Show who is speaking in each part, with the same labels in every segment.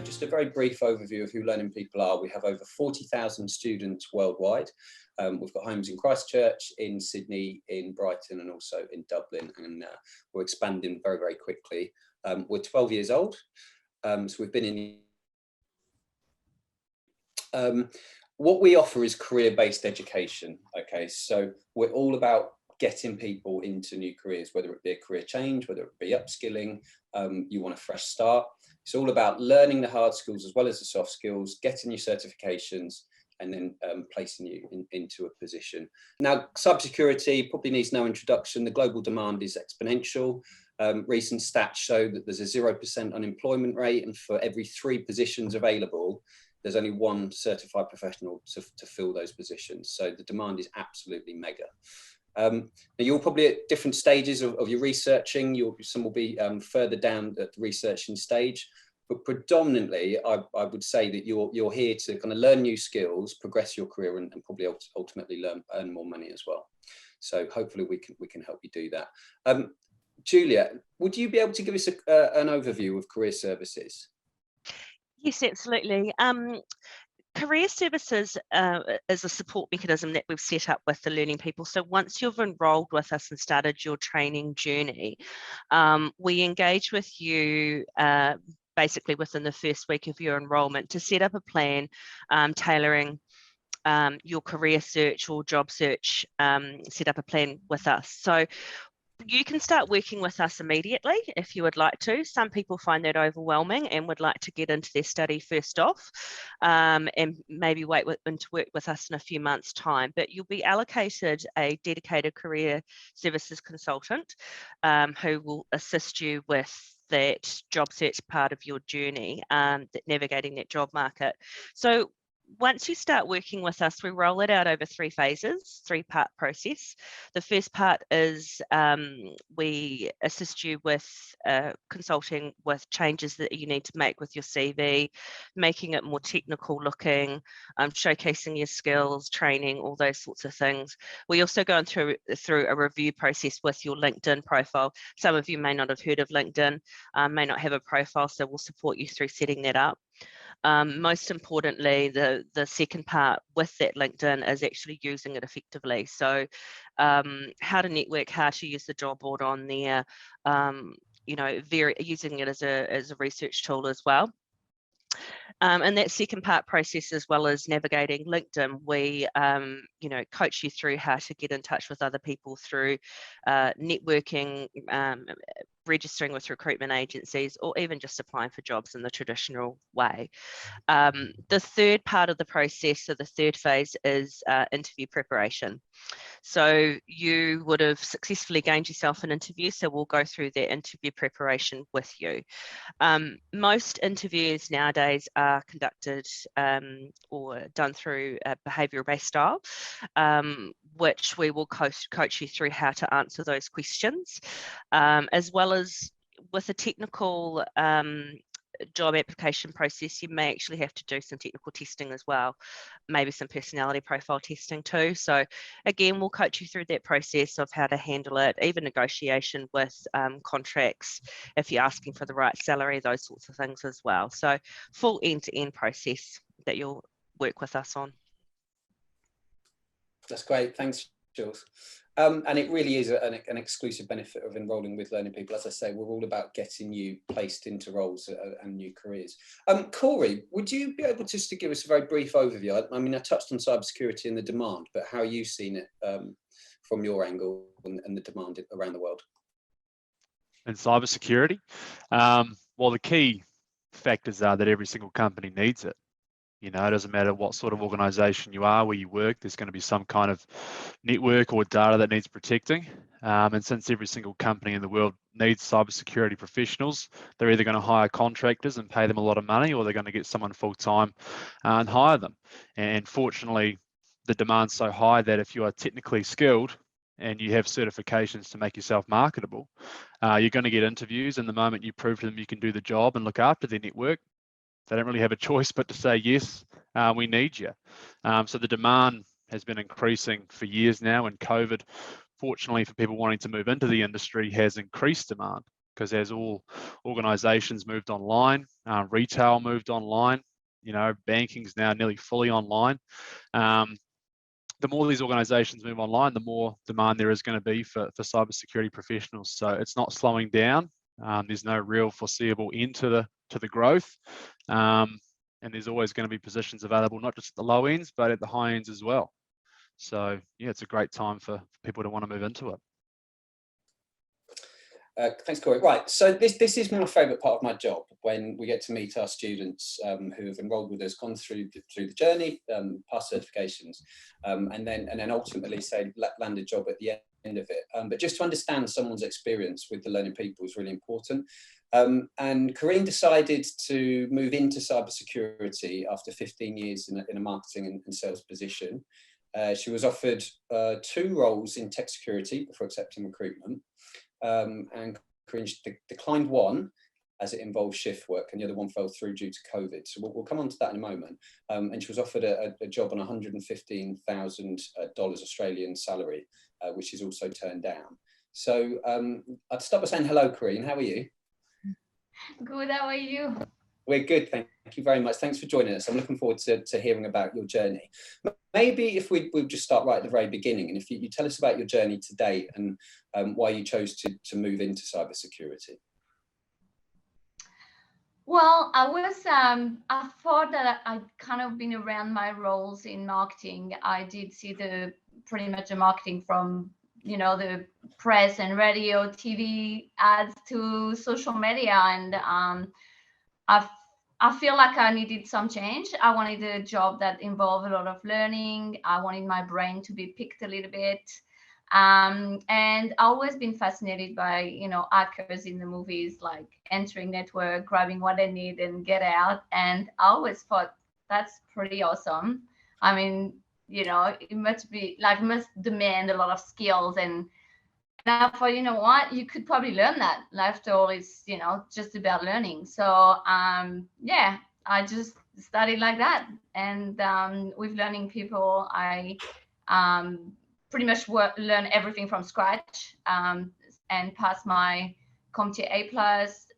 Speaker 1: just a very brief overview of who Learning People are. We have over 40,000 students worldwide. We've got homes in Christchurch, in Sydney, in Brighton, and also in Dublin, and we're expanding very, very quickly. We're 12 years old, so we've been in... what we offer is career-based education, okay? So we're all about getting people into new careers, whether it be a career change, whether it be upskilling, you want a fresh start. It's all about learning the hard skills as well as the soft skills, getting your certifications, and then placing you into a position. Now, cybersecurity probably needs no introduction. The global demand is exponential. Recent stats show that there's a 0% unemployment rate, and for every 3 positions available, there's only 1 certified professional to fill those positions. So the demand is absolutely mega. Now you're probably at different stages of your researching. Some will be further down at the researching stage, but predominantly I would say that you're here to kind of learn new skills, progress your career, and probably ultimately earn more money as well. So hopefully we can help you do that. Julia, would you be able to give us an overview of career services?
Speaker 2: Yes, absolutely. Career services is a support mechanism that we've set up with the Learning People. So once you've enrolled with us and started your training journey, we engage with you basically within the first week of your enrolment to set up a plan tailoring your career search or job search, set up a plan with us. So you can start working with us immediately if you would like to. Some people find that overwhelming and would like to get into their study first off, and maybe wait to work with us in a few months' time. But you'll be allocated a dedicated career services consultant who will assist you with that job search part of your journey, navigating that job market. So once you start working with us, we roll it out over 3 phases, 3-part process. The first part is we assist you with consulting with changes that you need to make with your CV, making it more technical looking, showcasing your skills, training, all those sorts of things. We also go through a review process with your LinkedIn profile. Some of you may not have heard of LinkedIn, may not have a profile, so we'll support you through setting that up. Most importantly, the second part with that LinkedIn is actually using it effectively. So how to network, how to use the job board on there, using it as a research tool as well. And that second part process, as well as navigating LinkedIn, we coach you through how to get in touch with other people through networking, registering with recruitment agencies, or even just applying for jobs in the traditional way. The third part of the process, so the third phase, is interview preparation. So you would have successfully gained yourself an interview, so we'll go through that interview preparation with you. Most interviews nowadays are conducted or done through a behavioural-based style, which we will coach you through how to answer those questions, as well as with a technical job application process. You may actually have to do some technical testing as well, maybe some personality profile testing too. So again, we'll coach you through that process of how to handle it, even negotiation with contracts, if you're asking for the right salary, those sorts of things as well. So full end-to-end process that you'll work with us on.
Speaker 1: That's great, thanks, Jules. And it really is an exclusive benefit of enrolling with Learning People. As I say, we're all about getting you placed into roles and new careers. Corey, would you be able just to give us a very brief overview? I mean, I touched on cybersecurity and the demand, but how are you seeing it from your angle and the demand around the world?
Speaker 3: In cybersecurity, well, the key factors are that every single company needs it. You know, it doesn't matter what sort of organization you are, where you work, there's going to be some kind of network or data that needs protecting. And since every single company in the world needs cybersecurity professionals, they're either going to hire contractors and pay them a lot of money, or they're going to get someone full-time and hire them. And fortunately, the demand's so high that if you are technically skilled and you have certifications to make yourself marketable, you're going to get interviews. And the moment you prove to them you can do the job and look after their network, they don't really have a choice but to say, yes, we need you. So the demand has been increasing for years now, and COVID, fortunately for people wanting to move into the industry, has increased demand. because as all organizations moved online, retail moved online, you know, banking's now nearly fully online. The more these organizations move online, the more demand there is going to be for cybersecurity professionals. So it's not slowing down. There's no real foreseeable end to the growth. And there's always going to be positions available, not just at the low ends, but at the high ends as well. So yeah, it's a great time for people to want to move into it.
Speaker 1: Thanks, Corey. Right, so this is my favourite part of my job, when we get to meet our students who have enrolled with us, gone through the journey, passed certifications, and then ultimately say land a job at the end of it. But just to understand someone's experience with the learning people is really important. And Karine decided to move into cybersecurity after 15 years in a marketing and sales position. She was offered 2 roles in tech security before accepting recruitment. And Karine declined one as it involved shift work, and the other one fell through due to COVID. So we'll come on to that in a moment. And she was offered a job on $115,000 Australian salary, which is also turned down. So I'd start by saying hello, Karine. How are you?
Speaker 4: Good. How are you?
Speaker 1: We're good, thank you very much. Thanks for joining us. I'm looking forward to hearing about your journey. Maybe if we'll just start right at the very beginning, and if you tell us about your journey to date and why you chose to move into cybersecurity.
Speaker 4: Well, I thought that I'd kind of been around my roles in marketing. I did see pretty much the marketing from, you know, the press and radio, TV ads to social media, and I feel like I needed some change. I wanted a job that involved a lot of learning. I wanted my brain to be picked a little bit. And I've always been fascinated by, you know, hackers in the movies, like entering network, grabbing what they need and get out. And I always thought that's pretty awesome. I mean, you know, it must demand a lot of skills, and I thought, you know what, you could probably learn that. After all, it's, you know, just about learning. So yeah, I just studied like that. And with learning people, I pretty much learn everything from scratch, and pass my CompTIA A+,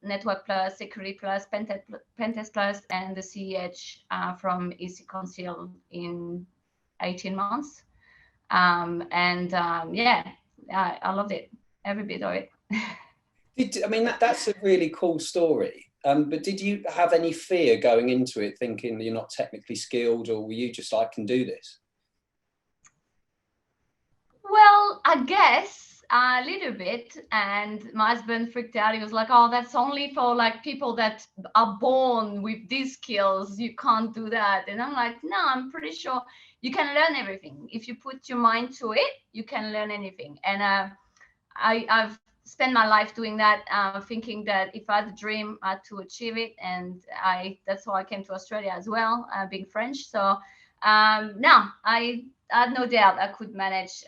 Speaker 4: Network Plus, Security Plus, Pentest Plus, and the CEH from EC Conceal in 18 months. Yeah, I loved it, every bit of it.
Speaker 1: I mean, that's a really cool story. But did you have any fear going into it, thinking you're not technically skilled, or were you just like, I can do this?
Speaker 4: Well, I guess a little bit. And my husband freaked out. He was like, oh, that's only for like people that are born with these skills. You can't do that. And I'm like, no, I'm pretty sure you can learn everything. If you put your mind to it, you can learn anything. And I've spent my life doing that, thinking that if I had a dream, I had to achieve it. And that's how I came to Australia as well, being French. So no, I had no doubt I could manage.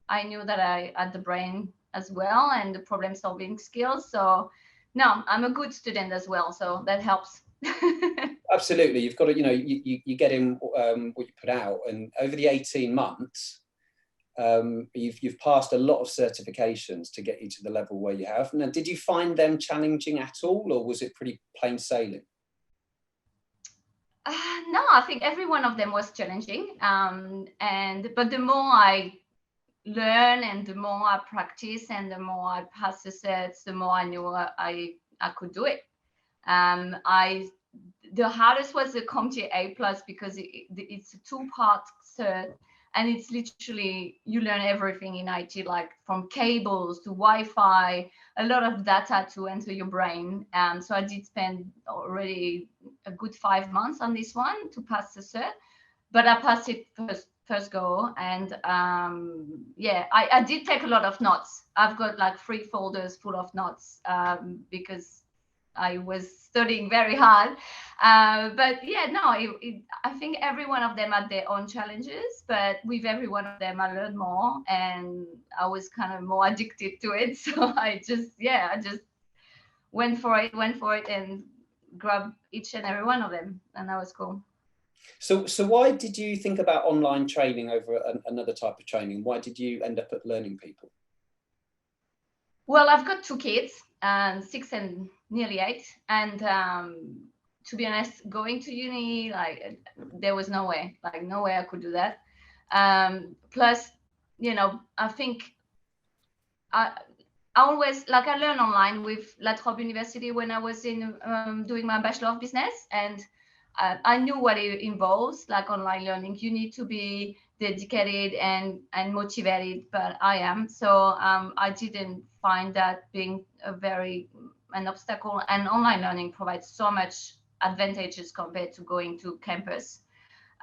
Speaker 4: I knew that I had the brain as well and the problem solving skills. So no, I'm a good student as well. So that helps.
Speaker 1: Absolutely. You've got to, you know, you get in what you put out, and over the 18 months, you've passed a lot of certifications to get you to the level where you have. Now, did you find them challenging at all, or was it pretty plain sailing?
Speaker 4: No, I think every one of them was challenging. But the more I learn and the more I practice and the more I pass the sets, the more I knew I could do it. The hardest was the CompTIA A+, because it's a 2-part cert, and it's literally, you learn everything in IT, like from cables to Wi-Fi, a lot of data to enter your brain. So I did spend already a good 5 months on this one to pass the cert, but I passed it first go. And yeah, I did take a lot of notes. I've got like 3 folders full of notes, because I was studying very hard. But yeah, no, I think every one of them had their own challenges, but with every one of them I learned more, and I was kind of more addicted to it. So I just went for it and grabbed each and every one of them, and that was cool.
Speaker 1: So why did you think about online training over another type of training? Why did you end up at Learning People?
Speaker 4: Well, I've got 2 kids, 6 and nearly 8, and to be honest, going to uni, like, there was no way I could do that. Plus, I think I always, like, I learned online with La Trobe University when I was in doing my Bachelor of Business, and I knew what it involves, like online learning. You need to be dedicated and motivated, but I am. So I didn't find that being an obstacle. And online learning provides so much advantages compared to going to campus.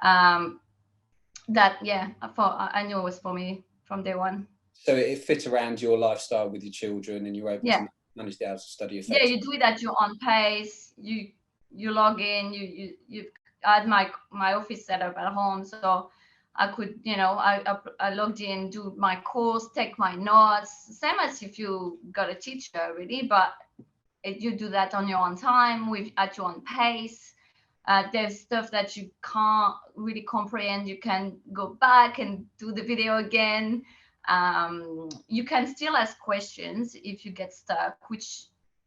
Speaker 4: That, yeah, I knew it was for me from day one.
Speaker 1: So it fit around your lifestyle with your children, and you were able to manage the hours of study effectively.
Speaker 4: Yeah, you do it at your own pace. You log in. You I had my office set up at home, so I could, I logged in, do my course, take my notes, same as if you got a teacher, really, but you do that on your own time, at your own pace. There's stuff that you can't really comprehend. You can go back and do the video again. You can still ask questions if you get stuck, which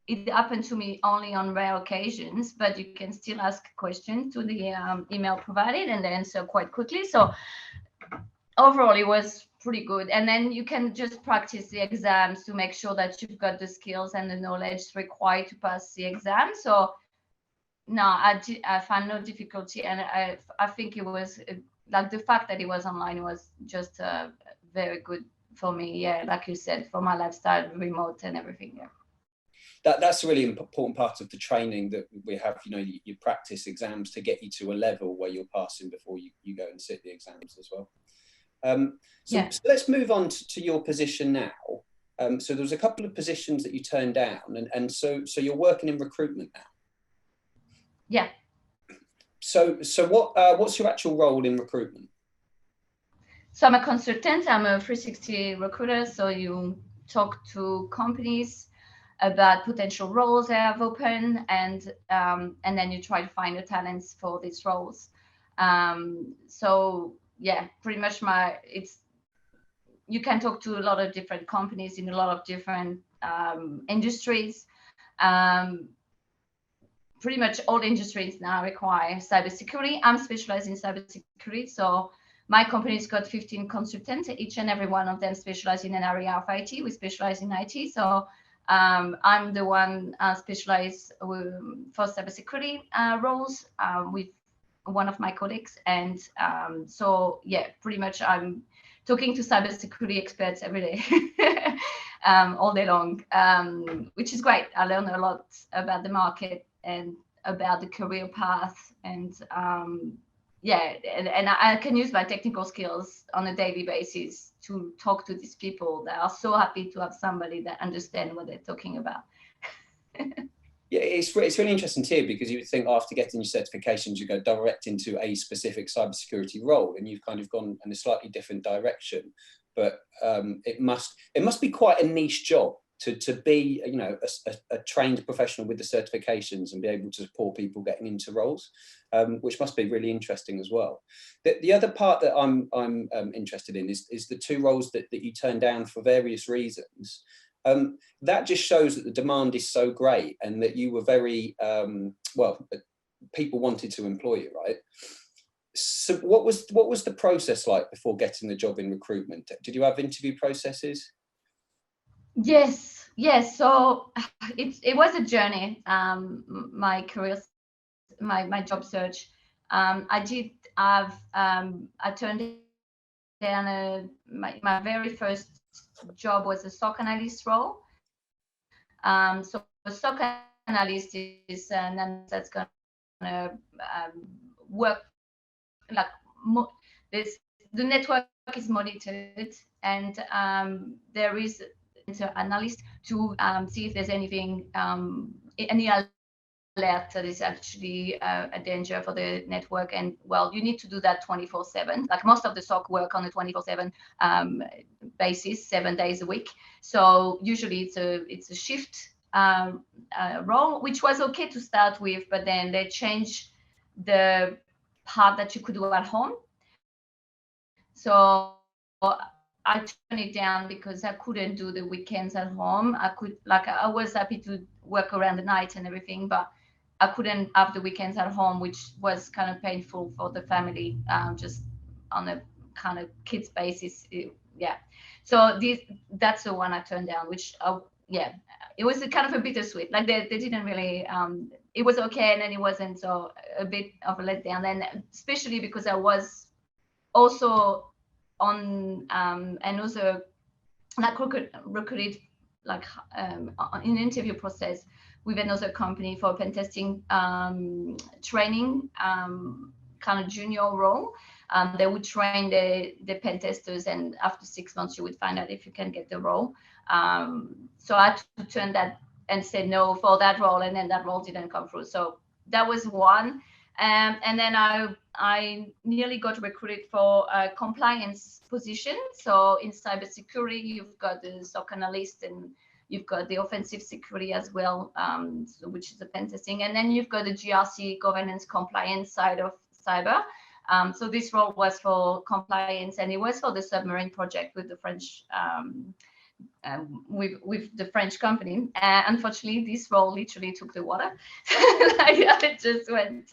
Speaker 4: it happened to me only on rare occasions, but you can still ask questions to the email provided and they answer quite quickly. So overall, it was pretty good. And then you can just practice the exams to make sure that you've got the skills and the knowledge required to pass the exam. So no, I found no difficulty. And I think it was like the fact that it was online was just very good for me. Yeah, like you said, for my lifestyle, remote and everything. Yeah.
Speaker 1: That's a really important part of the training that we have. You practice exams to get you to a level where you're passing before you go and sit the exams as well. So let's move on to your position now. So there was a couple of positions that you turned down, and so you're working in recruitment now.
Speaker 4: Yeah.
Speaker 1: So what's your actual role in recruitment?
Speaker 4: So I'm a consultant. I'm a 360 recruiter. So you talk to companies about potential roles they have open, and then you try to find the talents for these roles. So yeah, pretty much you can talk to a lot of different companies in a lot of different industries. Pretty much all industries now require cybersecurity. I'm specialized in cybersecurity, so my company's got 15 consultants. Each and every one of them specialize in an area of IT. We specialize in IT, so I'm the one specialized for cybersecurity roles with one of my colleagues, and so yeah, pretty much I'm talking to cybersecurity experts every day, all day long, which is great. I learn a lot about the market and about the career path, and and I can use my technical skills on a daily basis to talk to these people that are so happy to have somebody that understands what they're talking about.
Speaker 1: Yeah, it's really interesting to hear, because you would think after getting your certifications, you go direct into a specific cybersecurity role, and you've kind of gone in a slightly different direction. But it must be quite a niche job to be, a trained professional with the certifications and be able to support people getting into roles, which must be really interesting as well. The other part that I'm interested in is the 2 roles that you turned down for various reasons. That just shows that the demand is so great, and that you were very people wanted to employ you, right? So what was the process like before getting the job in recruitment? Did you have interview processes?
Speaker 4: Yes. So it was a journey. My career, my job search. I did have. I turned down my very first job was a SOC analyst role. So a SOC analyst is an analyst that's going to work like the network is monitored, and there is an analyst to see if there's anything, any alert that is actually a danger for the network. And well, you need to do that 24/7. Like most of the SOC work on a 24/7 basis, 7 days a week. So usually it's a shift role, which was okay to start with, but then they changed the part that you could do at home. So I turned it down because I couldn't do the weekends at home. I was happy to work around the night and everything, but I couldn't have the weekends at home, which was kind of painful for the family, just on a kind of kids basis. So that's the one I turned down, which it was a kind of a bittersweet. Like they didn't really, it was okay, and then it wasn't, so a bit of a letdown. And especially because I was also on another, like recruited, like in interview process with another company for pen testing training, kind of junior role. They would train the pen testers, and after 6 months you would find out if you can get the role. So I had to turn that and say no for that role, and then that role didn't come through. So that was one. And then I nearly got recruited for a compliance position. So in cybersecurity, you've got the SOC analyst, and you've got the offensive security as well, which is the pen testing. And then you've got the GRC, governance compliance side of cyber. So this role was for compliance, and it was for the submarine project with the French, with the French company. Unfortunately, this role literally took the water. It just went,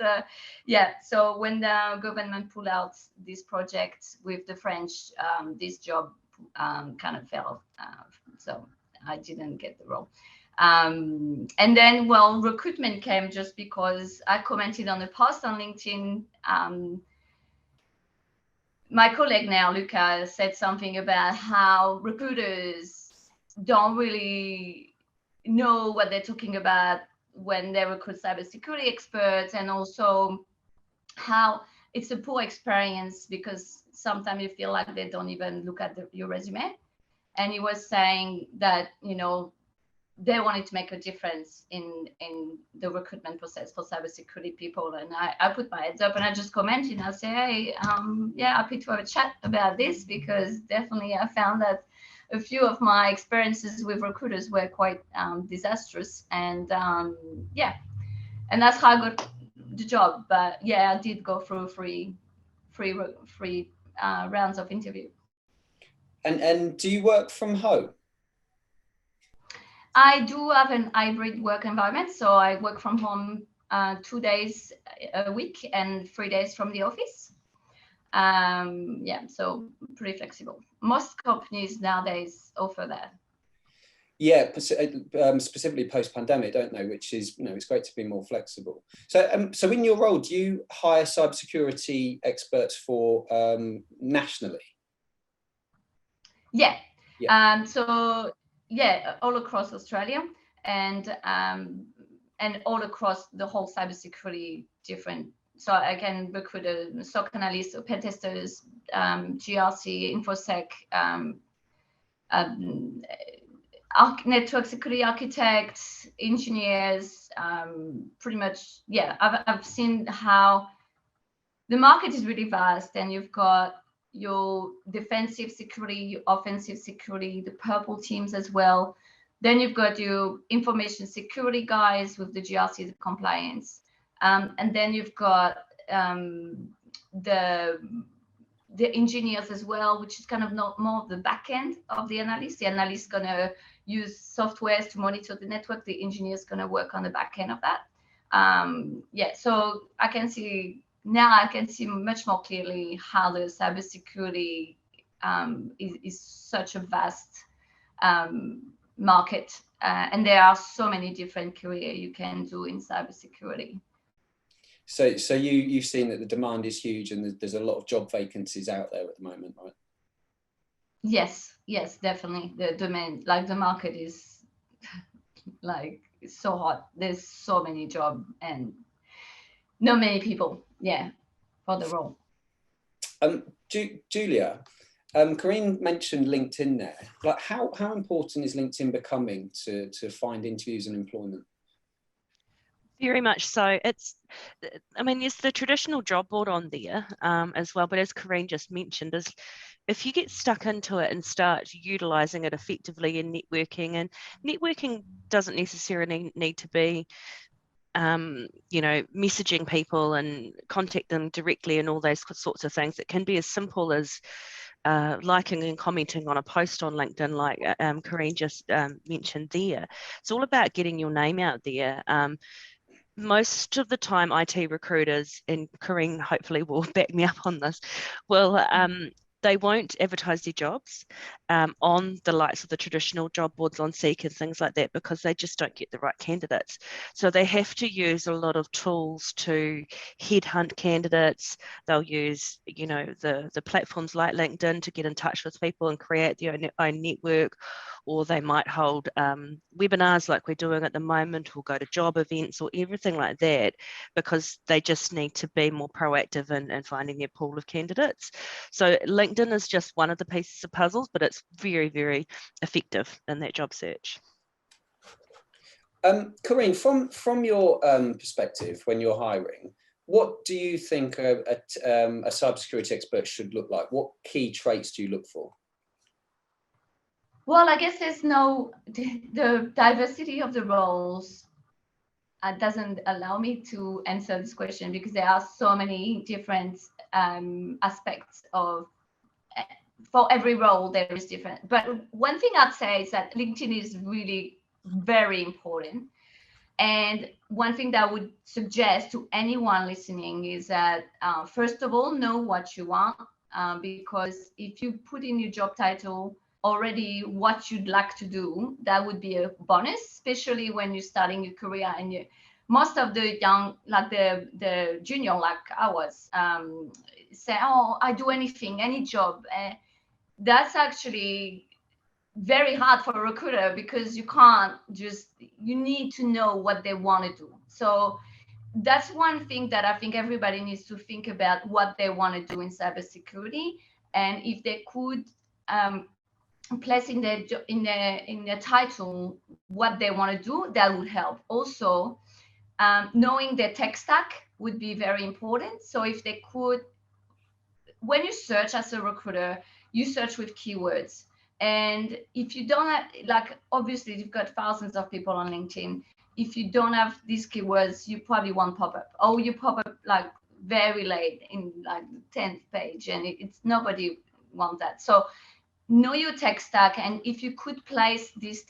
Speaker 4: So when the government pulled out this project with the French, this job kind of fell. So I didn't get the role. And then, recruitment came just because I commented on the post on LinkedIn. My colleague now, Luca, said something about how recruiters don't really know what they're talking about when they recruit cybersecurity experts, and also how it's a poor experience because sometimes you feel like they don't even look at your resume. And he was saying that, they wanted to make a difference in the recruitment process for cybersecurity people. And I put my heads up and I just commented, and I say, hey, happy to have a chat about this, because definitely I found that a few of my experiences with recruiters were quite disastrous. And and that's how I got the job. But I did go through three rounds of interview.
Speaker 1: And do you work from home?
Speaker 4: I do have an hybrid work environment, so I work from home 2 days a week and 3 days from the office. So pretty flexible. Most companies nowadays offer that.
Speaker 1: Yeah, specifically post-pandemic, don't they? Which is, it's great to be more flexible. So, so in your role, do you hire cybersecurity experts for nationally?
Speaker 4: Yeah. All across Australia, and all across the whole cybersecurity different. So I can recruit a SOC analyst, pen testers, GRC, InfoSec, network security architects, engineers, pretty much. I've seen how the market is really vast, and you've got your defensive security, your offensive security, the purple teams as well. Then you've got your information security guys with the GRC, the compliance. And then you've got the engineers as well, which is kind of not more the back end of the analyst. The analyst is going to use softwares to monitor the network. The engineer is going to work on the back end of that. So I can see much more clearly how the cybersecurity is such a vast market, and there are so many different careers you can do in cybersecurity.
Speaker 1: So you've seen that the demand is huge, and there's a lot of job vacancies out there at the moment, right?
Speaker 4: Yes, definitely. The demand, like the market is like so hot. There's so many jobs and not many people, for the role.
Speaker 1: Julia, Karine mentioned LinkedIn there. Like, how important is LinkedIn becoming to find interviews and employment?
Speaker 2: Very much so. There's the traditional job board on there as well, but as Karine just mentioned, is if you get stuck into it and start utilising it effectively in networking, and networking doesn't necessarily need to be messaging people and contact them directly and all those sorts of things. It can be as simple as liking and commenting on a post on LinkedIn, like Karine just mentioned there. It's all about getting your name out there. Most of the time, IT recruiters, and Karine hopefully will back me up on this, will they won't advertise their jobs on the likes of the traditional job boards on Seek and things like that, because they just don't get the right candidates. So they have to use a lot of tools to headhunt candidates. They'll use, you know, the platforms like LinkedIn to get in touch with people and create their own network, or they might hold webinars like we're doing at the moment, or go to job events or everything like that, because they just need to be more proactive in finding their pool of candidates. So LinkedIn is just one of the pieces of puzzles, but it's very, very effective in that job search.
Speaker 1: Karine, from your perspective, when you're hiring, what do you think a cybersecurity expert should look like? What key traits do you look for?
Speaker 4: Well, I guess the diversity of the roles doesn't allow me to answer this question, because there are so many different aspects of, for every role there is different. But one thing I'd say is that LinkedIn is really very important. And one thing that I would suggest to anyone listening is that, first of all, know what you want, because if you put in your job title already what you'd like to do, that would be a bonus, especially when you're starting your career. And most of the young, like the junior, like I was, say, oh, I do anything, any job. That's actually very hard for a recruiter, because you can't just, you need to know what they want to do. So that's one thing that I think everybody needs to think about, what they want to do in cybersecurity. And if they could place in their title what they want to do, that would help. Also, knowing their tech stack would be very important. So if they could, when you search as a recruiter, you search with keywords. And if you don't have, like, obviously you've got thousands of people on LinkedIn. If you don't have these keywords, you probably won't pop up, or you pop up like very late in like the 10th page, and it's nobody wants that. So know your tech stack, and if you could place these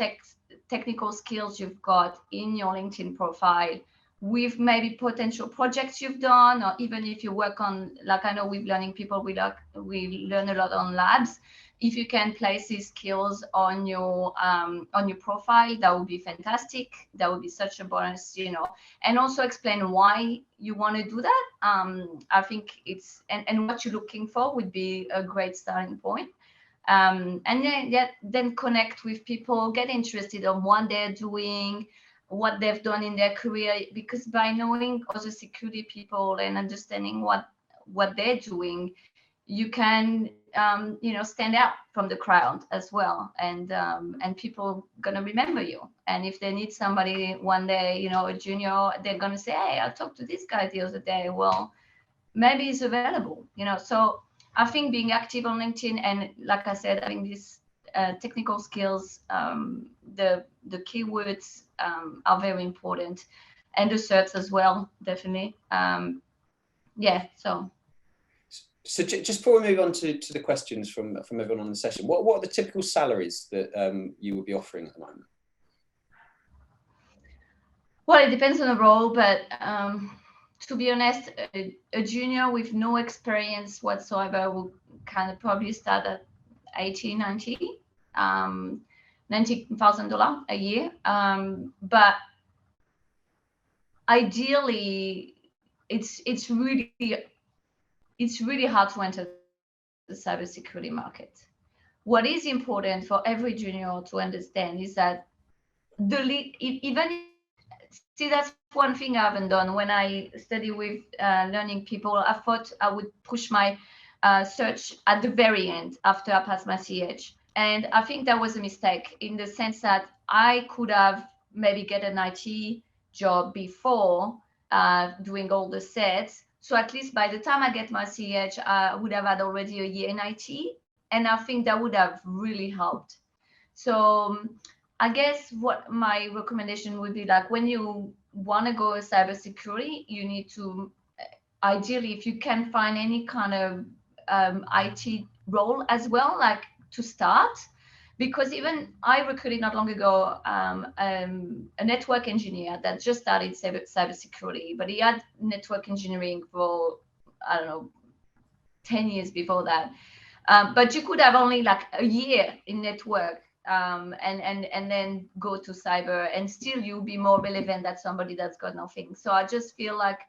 Speaker 4: technical skills you've got in your LinkedIn profile with maybe potential projects you've done, or even if you work on, like, I know with learning people, we learn a lot on labs. If you can place these skills on your profile, that would be fantastic. That would be such a bonus, you know. And also explain why you want to do that. I think it's, and what you're looking for would be a great starting point. And then connect with people, get interested in what they're doing, what they've done in their career, because by knowing other security people and understanding what they're doing, you can stand out from the crowd as well, and people gonna remember you. And if they need somebody one day, a junior, they're gonna say, hey, I talked to this guy the other day, well, maybe he's available, So I think being active on LinkedIn, and like I said, having these technical skills, the keywords are very important, and the certs as well, definitely.
Speaker 1: So just before we move on to the questions from everyone on the session, what are the typical salaries that you would be offering at the moment?
Speaker 4: Well, it depends on the role, but to be honest, a junior with no experience whatsoever will kind of probably start at $90,000 a year. But ideally, it's really hard to enter the cybersecurity market. What is important for every junior to understand is that that's one thing I haven't done. When I study with learning people, I thought I would push my search at the very end after I passed my CH. And I think that was a mistake, in the sense that I could have maybe get an IT job before doing all the sets. So at least by the time I get my CH, I would have had already a year in IT. And I think that would have really helped. So I guess what my recommendation would be, like, when you want to go cybersecurity, you need to, ideally, if you can find any kind of IT role as well, like to start. Because even I recruited not long ago a network engineer that just started cybersecurity, but he had network engineering for, I don't know, 10 years before that. But you could have only like a year in network and then go to cyber, and still you'll be more relevant than somebody that's got nothing. So I just feel like,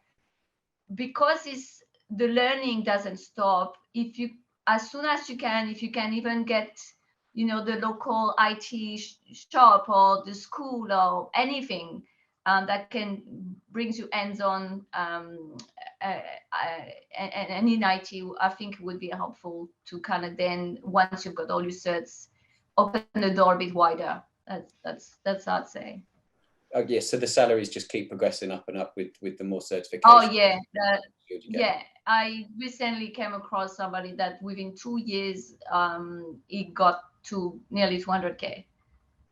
Speaker 4: because the learning doesn't stop, if you, as soon as you can, if you can even get, the local IT shop or the school or anything that can brings you hands-on and in IT, I think it would be helpful to kind of then, once you've got all your certs, open the door a bit wider. That's I'd say.
Speaker 1: Oh yes, so the salaries just keep progressing up and up with the more certifications.
Speaker 4: Oh yeah, yeah. I recently came across somebody that within 2 years, he got to nearly 200K,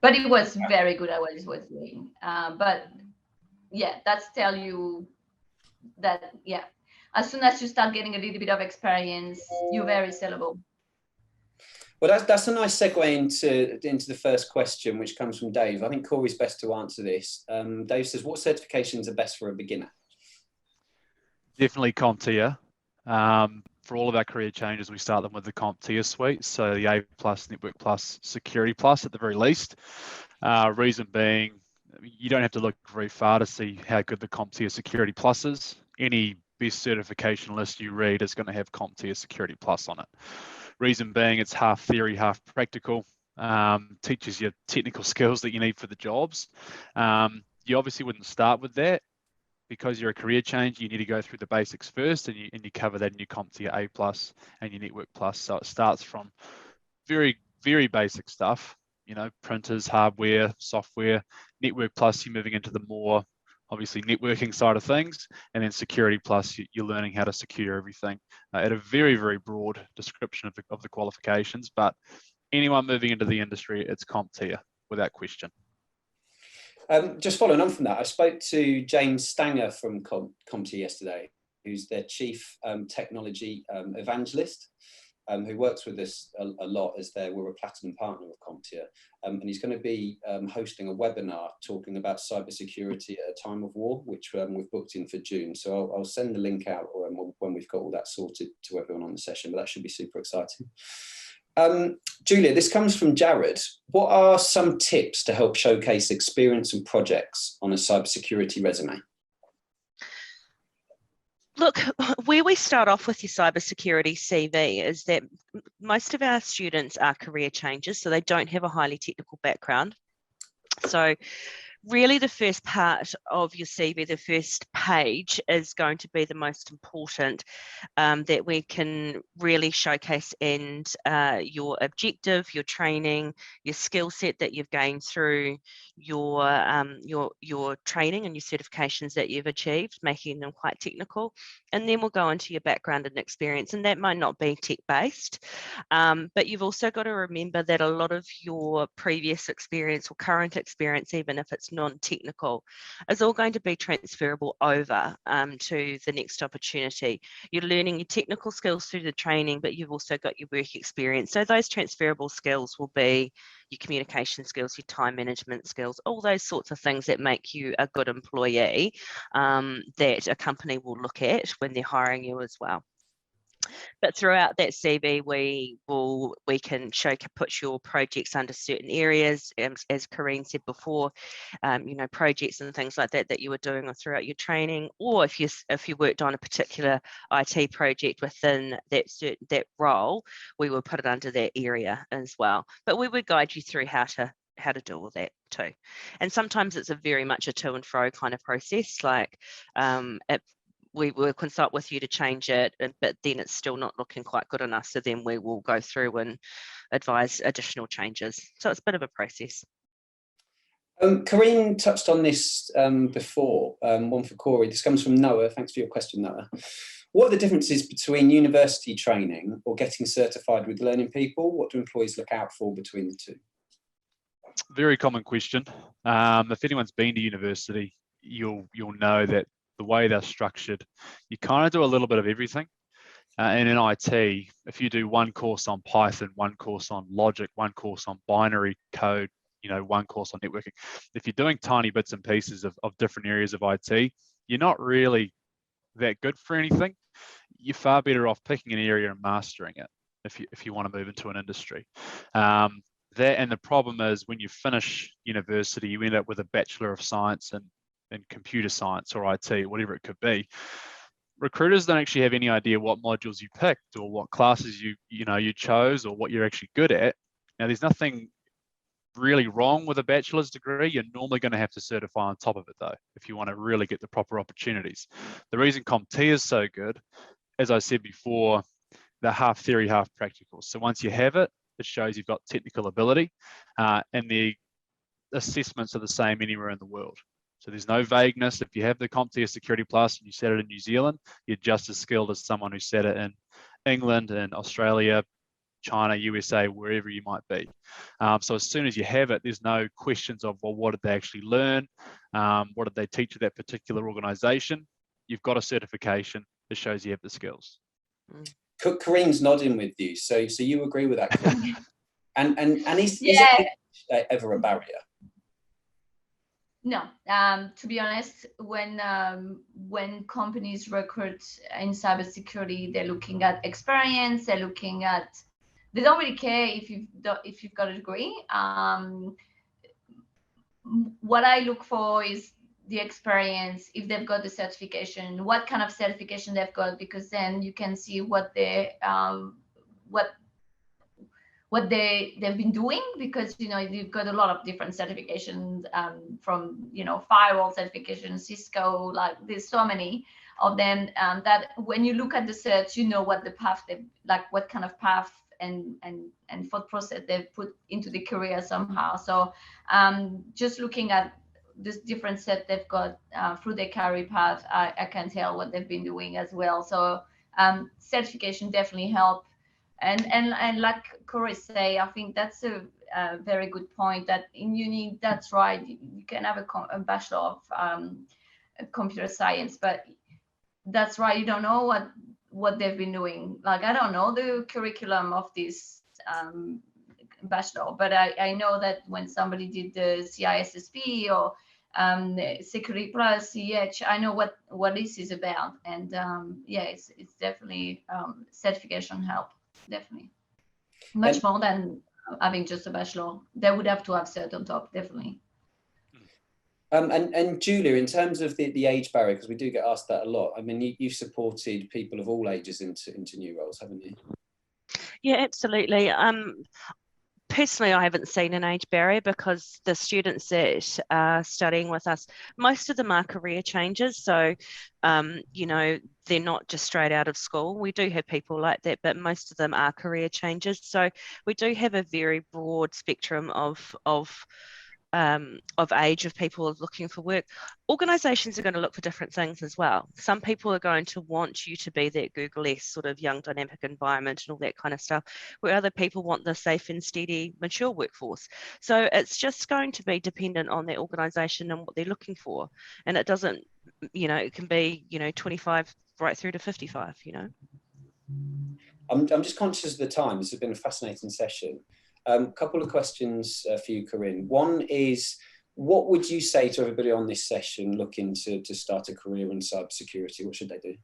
Speaker 4: but he was very good at what he was doing. But yeah, that's tell you that, yeah, as soon as you start getting a little bit of experience, you're very sellable.
Speaker 1: Well, that's a nice segue into the first question, which comes from Dave. I think Corey's best to answer this. Dave says, what certifications are best for a beginner?
Speaker 3: Definitely CompTIA. For all of our career changes, we start them with the CompTIA suite. So the A+, Network Plus, Security Plus at the very least. Reason being, you don't have to look very far to see how good the CompTIA Security Plus is. Any best certification list you read is going to have CompTIA Security Plus on it. Reason being, it's half theory, half practical. Teaches you technical skills that you need for the jobs. You obviously wouldn't start with that. Because you're a career change, you need to go through the basics first, and you cover that in your CompTIA A+ and your Network Plus. So it starts from very, very basic stuff, printers, hardware, software. Network Plus, you're moving into the more, obviously, networking side of things. And then Security Plus, you're learning how to secure everything at a very, very broad description of the qualifications. But anyone moving into the industry, it's CompTIA, without question.
Speaker 1: Just following on from that, I spoke to James Stanger from CompTIA yesterday, who's their chief technology evangelist, who works with us a lot as we're a platinum partner of CompTIA. And he's going to be hosting a webinar talking about cybersecurity at a time of war, which we've booked in for June. So I'll send the link out when we've got all that sorted to everyone on the session, but that should be super exciting. Julia, this comes from Jared. What are some tips to help showcase experience and projects on a cybersecurity resume?
Speaker 2: Look, where we start off with your cybersecurity CV is that most of our students are career changers, so they don't have a highly technical background. So really the first part of your CV, the first page, is going to be the most important, that we can really showcase, and your objective, your training, your skill set that you've gained through your training and your certifications that you've achieved, making them quite technical. And then we'll go into your background and experience, and that might not be tech-based, but you've also got to remember that a lot of your previous experience or current experience, even if it's non-technical, is all going to be transferable over to the next opportunity. You're learning your technical skills through the training, but you've also got your work experience. So those transferable skills will be your communication skills, your time management skills, all those sorts of things that make you a good employee, that a company will look at when they're hiring you as well. But throughout that CV, we can put your projects under certain areas, as Karine said before, projects and things like that you were doing throughout your training, or if you worked on a particular IT project within that role, we will put it under that area as well. But we would guide you through how to do all that too. And sometimes it's a very much a to and fro kind of process, like we will consult with you to change it, but then it's still not looking quite good enough. So then we will go through and advise additional changes. So it's a bit of a process.
Speaker 1: Karine touched on this before, one for Corey. This comes from Noah. Thanks for your question, Noah. What are the differences between university training or getting certified with learning people? What do employees look out for between the two?
Speaker 3: Very common question. If anyone's been to university, you'll know that the way they're structured, you kind of do a little bit of everything. And in IT, if you do one course on Python, one course on logic, one course on binary code, one course on networking, if you're doing tiny bits and pieces of different areas of IT, you're not really that good for anything. You're far better off picking an area and mastering it if you want to move into an industry. And the problem is when you finish university, you end up with a Bachelor of Science in computer science or IT, whatever it could be. Recruiters don't actually have any idea what modules you picked or what classes you chose or what you're actually good at. Now, there's nothing really wrong with a bachelor's degree. You're normally going to have to certify on top of it, though, if you want to really get the proper opportunities. The reason CompT is so good, as I said before, they're half theory, half practical. So once you have it, it shows you've got technical ability, and the assessments are the same anywhere in the world. So there's no vagueness. If you have the CompT Security Plus and you set it in New Zealand, you're just as skilled as someone who set it in England and Australia, China, USA, wherever you might be. So as soon as you have it, there's no questions of, well, what did they actually learn? What did they teach at that particular organization? You've got a certification that shows you have the skills.
Speaker 1: Karine's nodding with you. So you agree with that, Karine? and is it ever a barrier?
Speaker 4: No, to be honest, when companies recruit in cybersecurity, they're looking at experience. They don't really care if you've got a degree. What I look for is the experience, if they've got the certification, what kind of certification they've got, because then you can see what they've been doing, because you've got a lot of different certifications, from firewall certification, Cisco, like there's so many of them, that when you look at the certs, what the path what kind of path and thought process they've put into the career somehow. So just looking at this different set they've got through their career path, I can tell what they've been doing as well. So certification definitely help. And like Corey say, I think that's a very good point, that in uni, that's right, you can have a Bachelor of Computer Science, but that's right, you don't know what they've been doing. Like, I don't know the curriculum of this Bachelor, but I know that when somebody did the CISSP or Security Plus, CH, I know what this is about. And it's definitely certification help. Definitely much more than having just a bachelor. They would have to have cert on top, definitely.
Speaker 1: And Julia, in terms of the age barrier, because we do get asked that a lot, I mean, you've supported people of all ages into new roles, haven't you?
Speaker 2: Yeah, absolutely. Personally, I haven't seen an age barrier, because the students that are studying with us, most of them are career changers. So, they're not just straight out of school. We do have people like that, but most of them are career changers. So we do have a very broad spectrum of age of people looking for work. Organisations are going to look for different things as well. Some people are going to want you to be that Google-esque sort of young dynamic environment and all that kind of stuff, where other people want the safe and steady mature workforce. So it's just going to be dependent on that organisation and what they're looking for. And it doesn't, it can be 25 right through to 55.
Speaker 1: I'm just conscious of the time. This has been a fascinating session. A couple of questions for you, Karine. One is, what would you say to everybody on this session looking to start a career in cybersecurity? What should they do?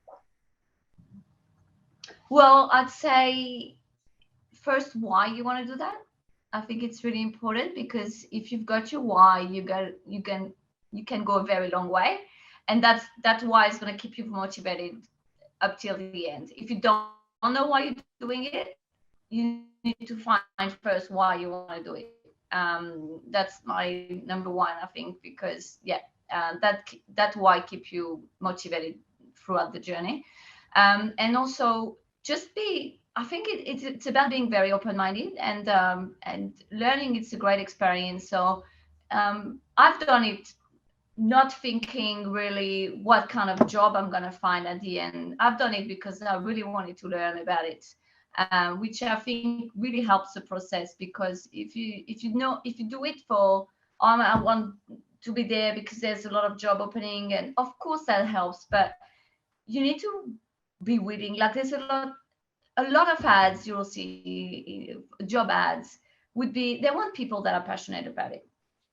Speaker 4: Well, I'd say first, why you want to do that. I think it's really important, because if you've got your why, you can go a very long way, and that's why it's going to keep you motivated up till the end. If you don't know why you're doing it, you need to find first why you want to do it. That's my number one, I think, because that why keep you motivated throughout the journey. And also just I think it's about being very open-minded and learning. It's a great experience. So I've done it not thinking really what kind of job I'm going to find at the end. I've done it because I really wanted to learn about it. Which I think really helps the process, because if you do it for, I want to be there because there's a lot of job opening, and of course that helps, but you need to be willing. Like there's a lot of ads you'll see, job ads they want people that are passionate about it.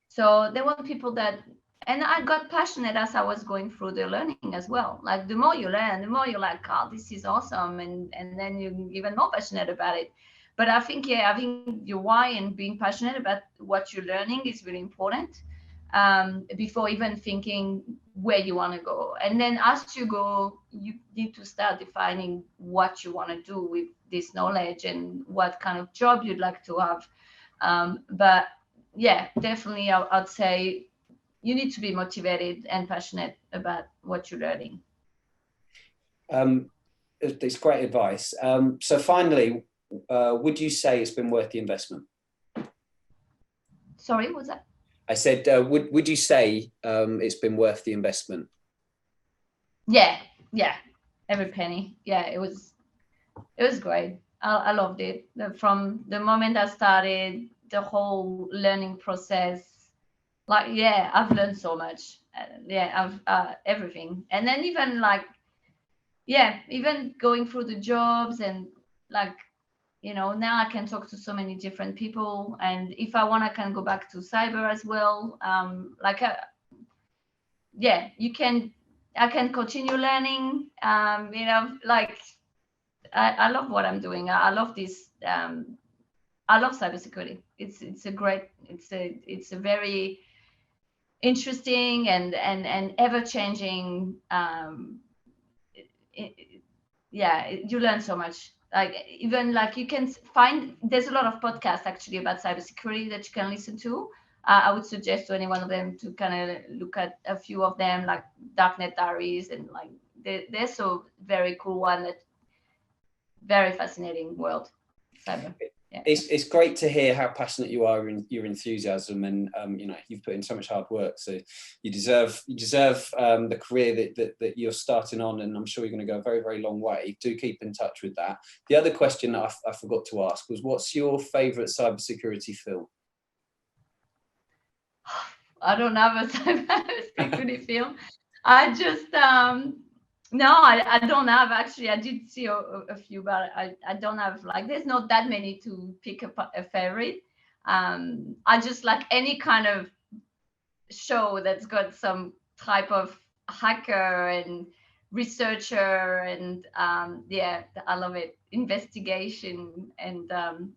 Speaker 4: So they want people that, and I got passionate as I was going through the learning as well. Like the more you learn, the more you're like, oh, this is awesome. And then you're even more passionate about it. But I think, yeah, having your why and being passionate about what you're learning is really important, before even thinking where you want to go. And then as you go, you need to start defining what you want to do with this knowledge and what kind of job you'd like to have. But yeah, definitely, I'd say you need to be motivated and passionate about what you're learning.
Speaker 1: It's great advice. So finally, would you say it's been worth the investment?
Speaker 4: Sorry, what's that?
Speaker 1: I said, would you say it's been worth the investment?
Speaker 4: Yeah, every penny. Yeah, it was great. I loved it. From the moment I started, the whole learning process, like, yeah, I've learned so much. I've everything. And then even like, yeah, even going through the jobs and like, now I can talk to so many different people. And if I want, I can go back to cyber as well. Yeah, I can continue learning. Like, I love what I'm doing. I love this. I love cybersecurity. It's a very interesting and ever changing. Yeah, you learn so much. Like, even like you can find, there's a lot of podcasts actually about cybersecurity that you can listen to. I would suggest to any one of them to kind of look at a few of them, like Darknet Diaries, and like they're so very cool one, that very fascinating world, cyber. Yeah.
Speaker 1: It's great to hear how passionate you are in your enthusiasm, and you've put in so much hard work. So you deserve the career that you're starting on, and I'm sure you're going to go a very, very long way. Do keep in touch with that. The other question that I forgot to ask was, what's your favourite cybersecurity film?
Speaker 4: I don't have a cybersecurity film. I just no, I don't have, actually. I did see a few, but I don't have, like, there's not that many to pick a favorite. I just like any kind of show that's got some type of hacker and researcher, and yeah, I love it. Investigation, and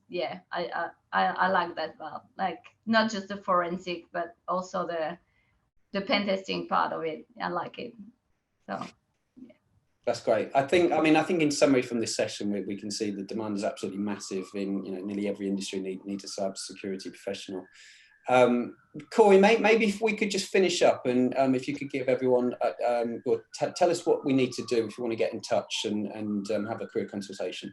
Speaker 4: yeah, I like that well. Like, not just the forensic, but also the pen testing part of it. I like it. So.
Speaker 1: That's great. I think in summary from this session, we can see the demand is absolutely massive in nearly every industry needs a cybersecurity professional. Corey, maybe if we could just finish up, and if you could give everyone, or tell us what we need to do if you want to get in touch and have a career consultation.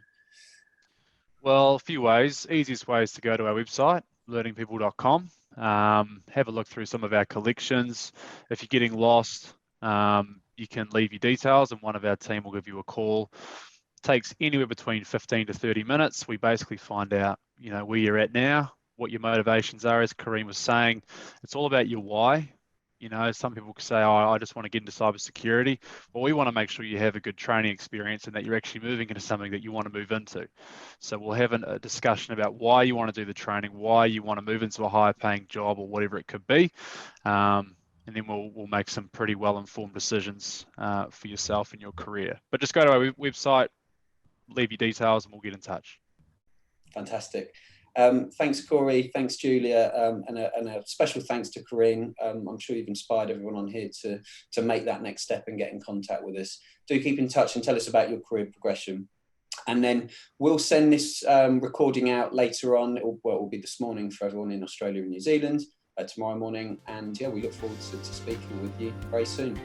Speaker 3: Well, a few ways. Easiest way is to go to our website, learningpeople.com. Have a look through some of our collections. If you're getting lost, you can leave your details and one of our team will give you a call. It takes anywhere between 15 to 30 minutes. We basically find out, where you're at now, what your motivations are. As Karine was saying, it's all about your why. Some people could say, oh, I just want to get into cybersecurity. Well, we want to make sure you have a good training experience and that you're actually moving into something that you want to move into. So we'll have a discussion about why you want to do the training, why you want to move into a higher paying job or whatever it could be. And then we'll make some pretty well-informed decisions for yourself and your career. But just go to our website, leave your details, and we'll get in touch.
Speaker 1: Fantastic. Thanks, Corey. Thanks, Julia. And a special thanks to Karine. I'm sure you've inspired everyone on here to make that next step and get in contact with us. Do keep in touch and tell us about your career progression. And then we'll send this recording out later on. It will be this morning for everyone in Australia and New Zealand. Tomorrow morning, and yeah, we look forward to speaking with you very soon.